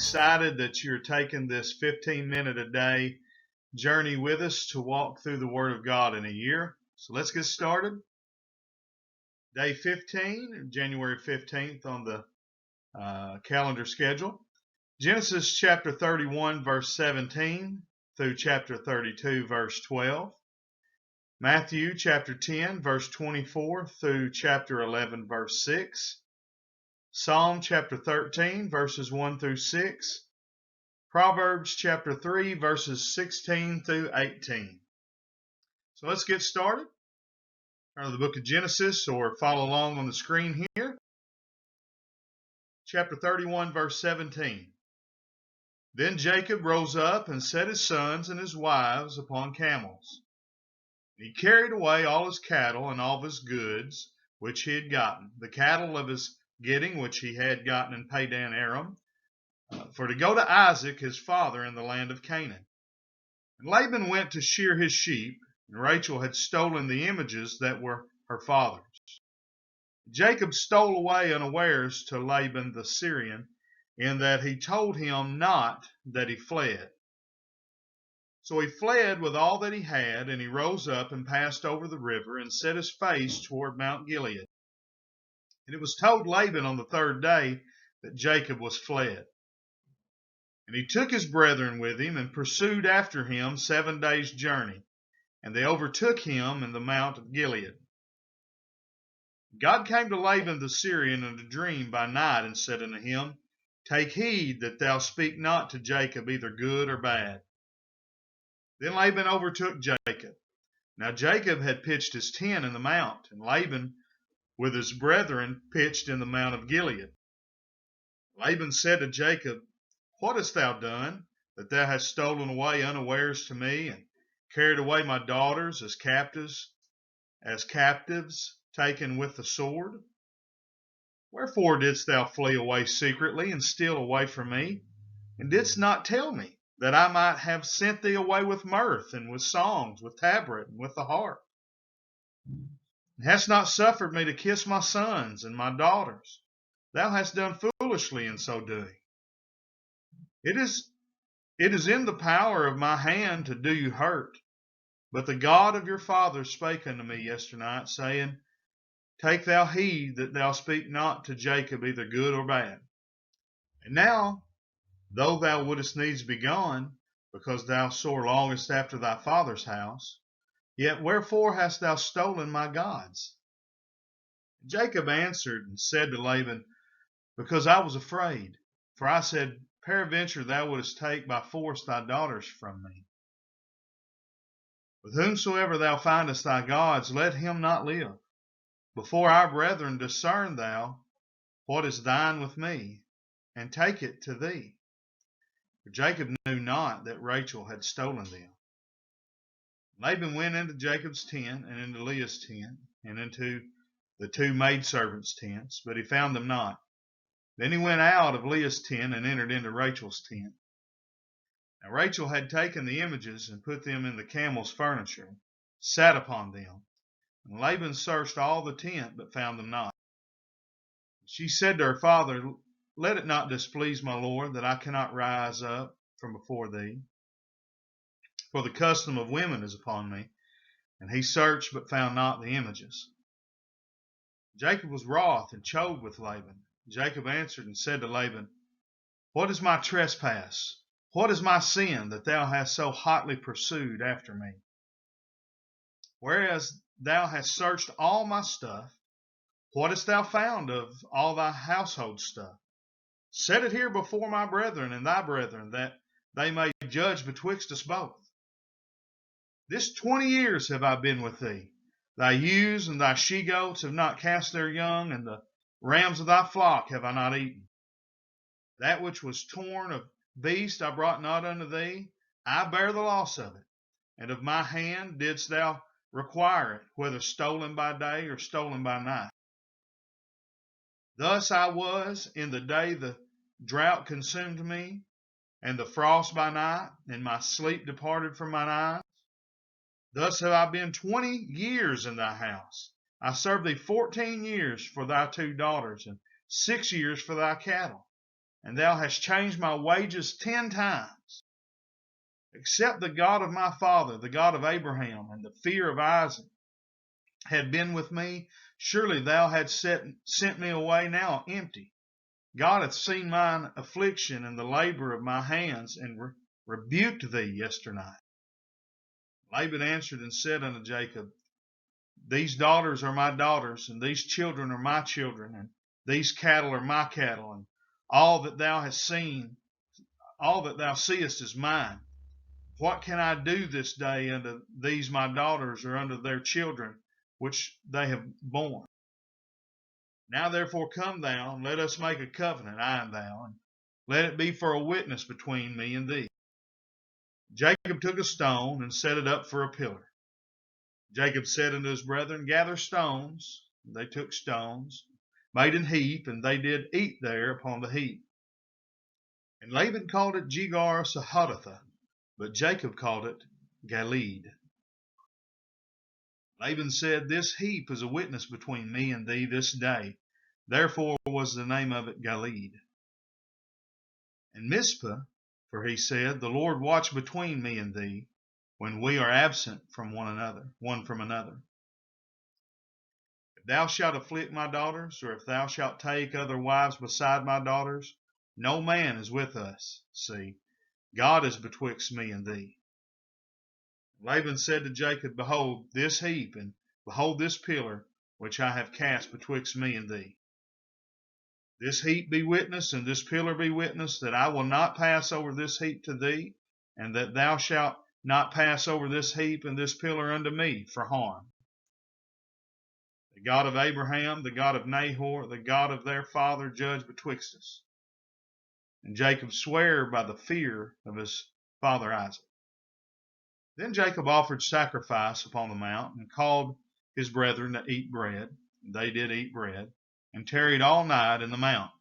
excited that you're taking this 15-minute a day journey with us to walk through the Word of God in a year. So let's get started. Day 15, January 15th on the calendar schedule. Genesis chapter 31, verse 17 through chapter 32, verse 12. Matthew chapter 10, verse 24 through chapter 11, verse 6. Psalm chapter 13, verses 1 through 6. Proverbs chapter 3, verses 16 through 18. So let's get started. Out of the book of Genesis, or follow along on the screen here. Chapter 31, verse 17. Then Jacob rose up and set his sons and his wives upon camels. He carried away all his cattle and all of his goods which he had gotten, the cattle of his getting which he had gotten in Padan Aram, for to go to Isaac his father in the land of Canaan. And Laban went to shear his sheep, and Rachel had stolen the images that were her father's. Jacob stole away unawares to Laban the Syrian, in that he told him not that he fled. So he fled with all that he had, and he rose up and passed over the river and set his face toward Mount Gilead. And it was told Laban on the third day that Jacob was fled. And he took his brethren with him and pursued after him 7 days' journey, and they overtook him in the mount of Gilead. God came to Laban the Syrian in a dream by night and said unto him, Take heed that thou speak not to Jacob either good or bad. Then Laban overtook Jacob. Now Jacob had pitched his tent in the mount, and Laban with his brethren pitched in the mount of Gilead. Laban said to Jacob, What hast thou done, that thou hast stolen away unawares to me, and carried away my daughters as captives, taken with the sword? Wherefore didst thou flee away secretly, and steal away from me, and didst not tell me, that I might have sent thee away with mirth, and with songs, with tabret, and with the harp? And hast not suffered me to kiss my sons and my daughters. Thou hast done foolishly in so doing. It is in the power of my hand to do you hurt. But the God of your fathers spake unto me yesternight, saying, Take thou heed that thou speak not to Jacob either good or bad. And now, though thou wouldest needs be gone, because thou sore longest after thy father's house, yet wherefore hast thou stolen my gods? Jacob answered and said to Laban, Because I was afraid. For I said, Peradventure thou wouldest take by force thy daughters from me. With whomsoever thou findest thy gods, let him not live. Before our brethren discern thou what is thine with me, and take it to thee. For Jacob knew not that Rachel had stolen them. Laban went into Jacob's tent, and into Leah's tent, and into the 2 maidservants' tents, but he found them not. Then he went out of Leah's tent and entered into Rachel's tent. Now Rachel had taken the images and put them in the camel's furniture, sat upon them. And Laban searched all the tent, but found them not. She said to her father, Let it not displease my lord, that I cannot rise up from before thee. For the custom of women is upon me. And he searched, but found not the images. Jacob was wroth and chode with Laban. Jacob answered and said to Laban, What is my trespass? What is my sin, that thou hast so hotly pursued after me? Whereas thou hast searched all my stuff, what hast thou found of all thy household stuff? Set it here before my brethren and thy brethren, that they may judge betwixt us both. This 20 years have I been with thee. Thy ewes and thy she-goats have not cast their young, and the rams of thy flock have I not eaten. That which was torn of beast I brought not unto thee. I bear the loss of it, and of my hand didst thou require it, whether stolen by day or stolen by night. Thus I was in the day the drought consumed me, and the frost by night, and my sleep departed from mine eyes. Thus have I been 20 years in thy house. I served thee 14 years for thy 2 daughters, and 6 years for thy cattle. and thou hast changed my wages 10 times. Except the God of my father, the God of Abraham, and the fear of Isaac had been with me, surely thou hadst sent me away now empty. God hath seen mine affliction and the labor of my hands, and rebuked thee yesternight. Laban answered and said unto Jacob, These daughters are my daughters, and these children are my children, and these cattle are my cattle, and all that thou hast seen, all that thou seest is mine. What can I do this day unto these my daughters, or unto their children, which they have borne? Now therefore come thou, and let us make a covenant, I and thou, and let it be for a witness between me and thee. Jacob took a stone and set it up for a pillar. Jacob said unto his brethren, Gather stones. And they took stones, made an heap, and they did eat there upon the heap. And Laban called it Jegar Sahadutha, but Jacob called it Galeed. Laban said, This heap is a witness between me and thee this day. Therefore was the name of it Galeed. And Mizpah, for he said, The Lord watch between me and thee, when we are absent from one from another. If thou shalt afflict my daughters, or if thou shalt take other wives beside my daughters, no man is with us. See, God is betwixt me and thee. Laban said to Jacob, Behold this heap, and behold this pillar, which I have cast betwixt me and thee. This heap be witness, and this pillar be witness, that I will not pass over this heap to thee, and that thou shalt not pass over this heap and this pillar unto me for harm. The God of Abraham, the God of Nahor, the God of their father, judge betwixt us. And Jacob sware by the fear of his father Isaac. Then Jacob offered sacrifice upon the mount, and called his brethren to eat bread. They did eat bread, and tarried all night in the mount.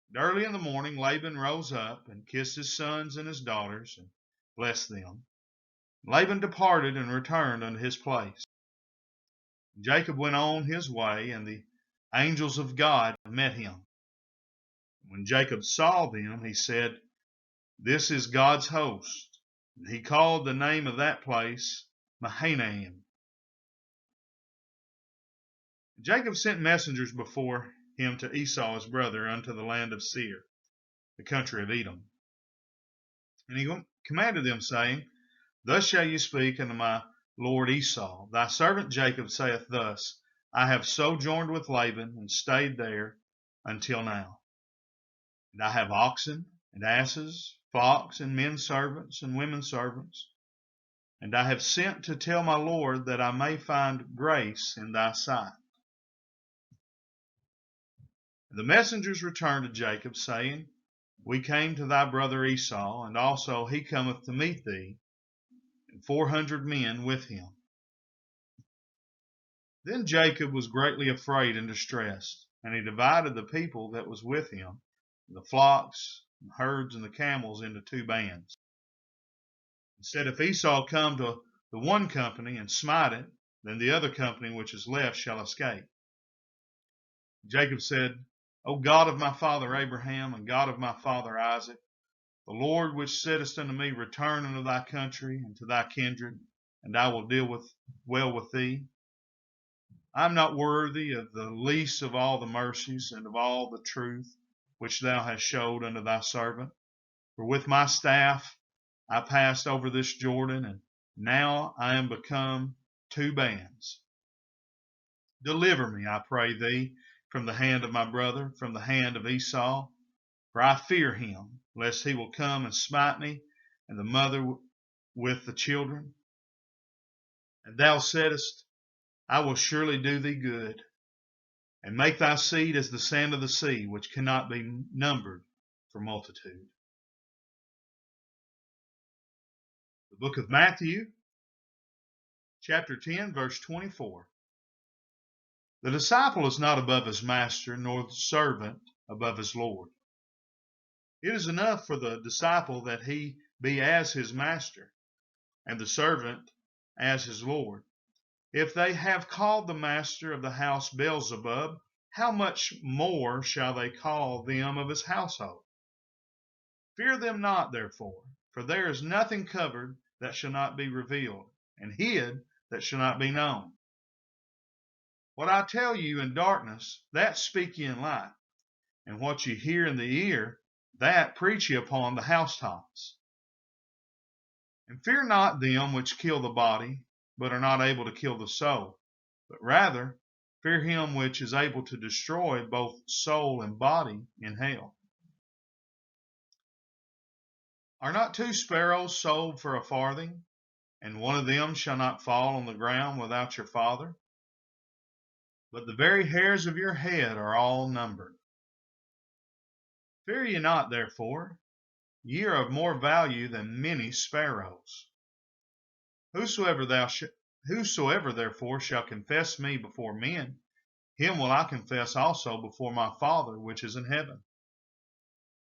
And early in the morning Laban rose up, and kissed his sons and his daughters, and blessed them. Laban departed and returned unto his place. Jacob went on his way, and the angels of God met him. When Jacob saw them, he said, This is God's host. And he called the name of that place Mahanaim. Jacob sent messengers before him to Esau his brother unto the land of Seir, the country of Edom. And he commanded them, saying, Thus shall you speak unto my lord Esau. Thy servant Jacob saith thus, I have sojourned with Laban, and stayed there until now. And I have oxen, and asses, flocks, and men servants, and women servants. And I have sent to tell my lord that I may find grace in thy sight. The messengers returned to Jacob, saying, We came to thy brother Esau, and also he cometh to meet thee, and 400 men with him. Then Jacob was greatly afraid and distressed, and he divided the people that was with him, the flocks, the herds, and the camels, into 2 bands. He said, If Esau come to the one company and smite it, then the other company which is left shall escape. Jacob said, O God of my father Abraham, and God of my father Isaac, the Lord which saidst unto me, Return unto thy country and to thy kindred, and I will deal well with thee. I am not worthy of the least of all the mercies and of all the truth which thou hast showed unto thy servant. For with my staff I passed over this Jordan, and now I am become 2 bands. Deliver me, I pray thee, from the hand of my brother, from the hand of Esau, for I fear him, lest he will come and smite me, and the mother with the children. And thou saidst, I will surely do thee good, and make thy seed as the sand of the sea, which cannot be numbered for multitude. The book of Matthew, chapter 10, verse 24. The disciple is not above his master, nor the servant above his Lord. It is enough for the disciple that he be as his master, and the servant as his Lord. If they have called the master of the house Beelzebub, how much more shall they call them of his household? Fear them not, therefore, for there is nothing covered that shall not be revealed, and hid that shall not be known. What I tell you in darkness, that speak ye in light, and what ye hear in the ear, that preach ye upon the housetops. And fear not them which kill the body, but are not able to kill the soul, but rather fear him which is able to destroy both soul and body in hell. Are not 2 sparrows sold for a farthing, and one of them shall not fall on the ground without your Father? But the very hairs of your head are all numbered. Fear ye not, therefore, ye are of more value than many sparrows. Whosoever therefore shall confess me before men, him will I confess also before my Father which is in heaven.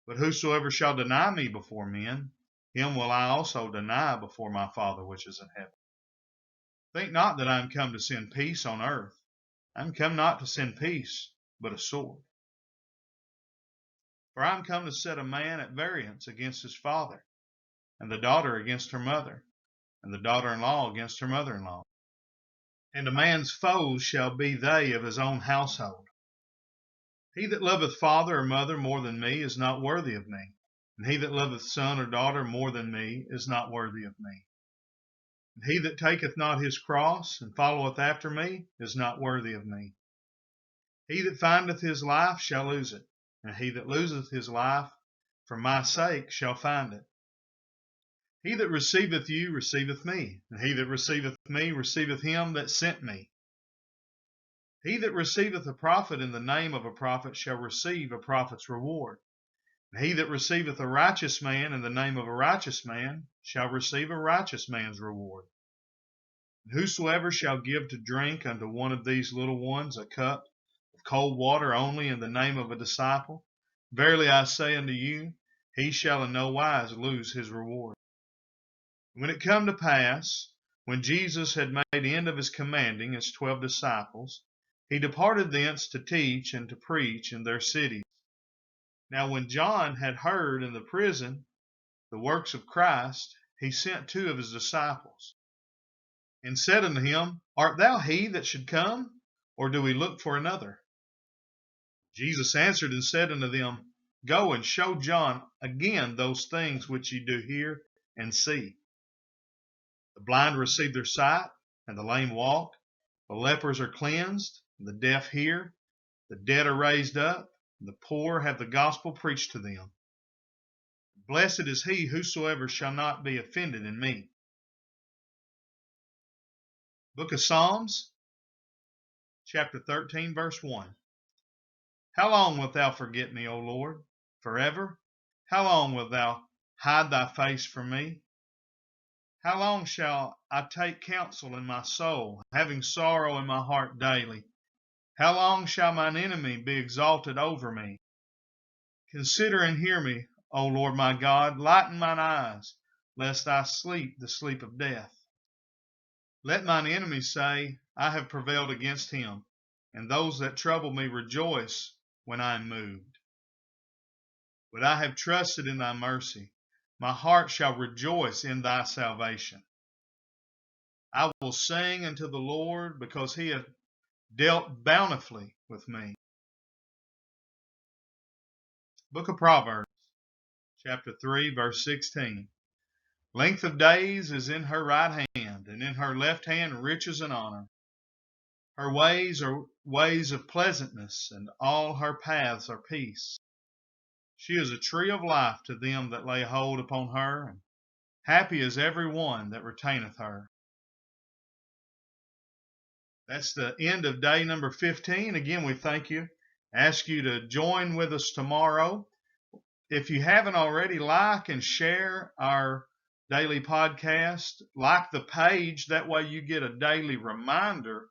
But whosoever shall deny me before men, him will I also deny before my Father which is in heaven. Think not that I am come to send peace on earth. I am come not to send peace, but a sword. For I am come to set a man at variance against his father, and the daughter against her mother, and the daughter-in-law against her mother-in-law. And a man's foes shall be they of his own household. He that loveth father or mother more than me is not worthy of me, and he that loveth son or daughter more than me is not worthy of me. And he that taketh not his cross and followeth after me is not worthy of me. He that findeth his life shall lose it, and he that loseth his life for my sake shall find it. He that receiveth you receiveth me, and he that receiveth me receiveth him that sent me. He that receiveth a prophet in the name of a prophet shall receive a prophet's reward. And he that receiveth a righteous man in the name of a righteous man shall receive a righteous man's reward. And whosoever shall give to drink unto one of these little ones a cup of cold water only in the name of a disciple, verily I say unto you, he shall in no wise lose his reward. When it come to pass, when Jesus had made end of his commanding his 12 disciples, he departed thence to teach and to preach in their cities. Now when John had heard in the prison the works of Christ, he sent 2 of his disciples, and said unto him, Art thou he that should come, or do we look for another? Jesus answered and said unto them, Go and show John again those things which ye do hear and see. The blind receive their sight, and the lame walk. The lepers are cleansed, and the deaf hear. The dead are raised up, and the poor have the gospel preached to them. Blessed is he whosoever shall not be offended in me. Book of Psalms, chapter 13, verse 1. How long wilt thou forget me, O Lord? Forever? How long wilt thou hide thy face from me? How long shall I take counsel in my soul, having sorrow in my heart daily? How long shall mine enemy be exalted over me? Consider and hear me, O Lord my God. Lighten mine eyes, lest I sleep the sleep of death. Let mine enemies say, I have prevailed against him, and those that trouble me rejoice when I am moved. But I have trusted in thy mercy. My heart shall rejoice in thy salvation. I will sing unto the Lord, because he hath dealt bountifully with me. Book of Proverbs, chapter 3, verse 16. Length of days is in her right hand, and in her left hand riches and honor. Her ways are ways of pleasantness, and all her paths are peace. She is a tree of life to them that lay hold upon her, and happy is every one that retaineth her. That's the end of day number 15. Again, we thank you. Ask you to join with us tomorrow. If you haven't already, like and share our daily podcast. Like the page. That way you get a daily reminder,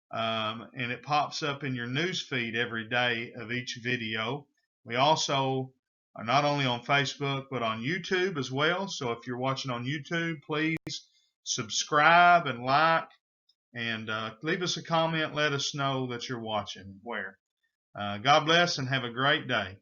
and it pops up in your news feed every day of each video. We also are not only on Facebook, but on YouTube as well. So if you're watching on YouTube, please subscribe and like, and leave us a comment. Let us know that you're watching where. God bless and have a great day.